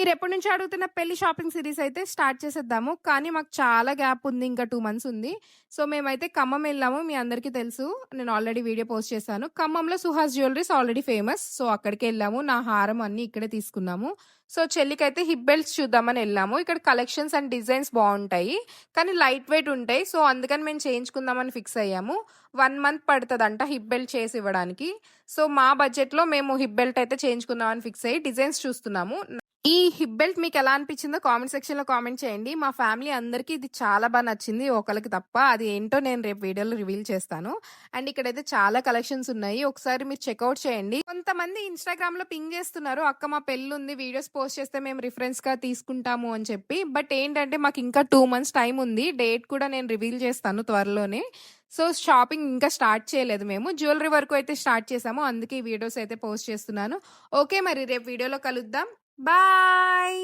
మీరెప్పటి నుంచి అడుగుతున్న పెళ్లి షాపింగ్ సిరీస్ అయితే స్టార్ట్ చేసేద్దాము. కానీ మాకు చాలా గ్యాప్ ఉంది. ఇంకా 2 మంత్స్ ఉంది. సో, మేమైతే ఖమ్మం ఎళ్ళాము. మీ అందరికీ తెలుసు. నేను ఆల్రెడీ వీడియో పోస్ట్ చేశాను. ఖమ్మంలో Suhas jewelleries already famous. So, అక్కడికెళ్ళాము. నా హారం అన్నీ ఇక్కడే తీసుకున్నాము. సో, చెల్లికైతే హిప్ బెల్ట్స్ చూద్దామని ఎళ్ళాము. ఇక్కడ కలెక్షన్స్ అండ్ డిజైన్స్ బావుంటాయి. కానీ లైట్ వెయిట్ ఉంటాయి. సో, అందుకని మేము చేయించుకుందామని ఫిక్స్ అయ్యాము. 1 మంత్ పడతదంట హిప్ బెల్ట్ చేసి ఇవ్వడానికి. సో, మా బడ్జెట్‌లో మేము హిప్ బెల్ట్ అయితే చేయించుకుందామని ఫిక్స్ అయ్యి డిజైన్స్ చూస్తున్నాము. ఈ హిప్ బెల్ట్ మీకెలా అనిపించిందో కామెంట్ సెక్షన్‌లో కామెంట్ చేయండి. మా ఫ్యామిలీ అందరికీ ఇది చాలా నచ్చింది. ఒకళ్ళకి తప్ప. అది ఏంటో నేను రేపు వీడియోలో రివీల్ చేస్తాను. అండ్ ఇక్కడైతే చాలా కలెక్షన్స్ ఉన్నాయి. ఒకసారి మీరు చెక్‌ఔట్ చేయండి. కొంతమంది ఇన్‌స్టాగ్రామ్‌లో పింగ్ చేస్తున్నారు. అక్క మా పెళ్లుంది. వీడియోస్ పోస్ట్ చేస్తే మేము రిఫరెన్స్‌గా తీసుకుంటాము అని చెప్పి. బట్ ఏంటంటే మాకు ఇంకా 2 మంత్స్ టైం ఉంది. డేట్ కూడా నేను రివీల్ చేస్తాను త్వరలోనే. సో, షాపింగ్ ఇంకా స్టార్ట్ చేయలేదు మేము. జ్యువెల్లరీ వరకు అయితే స్టార్ట్ చేసాము. అందుకే ఈ వీడియోస్ అయితే పోస్ట్ చేస్తున్నాను. ఓకే మరి రేపు వీడియోలో కలుద్దాం. బాయ్.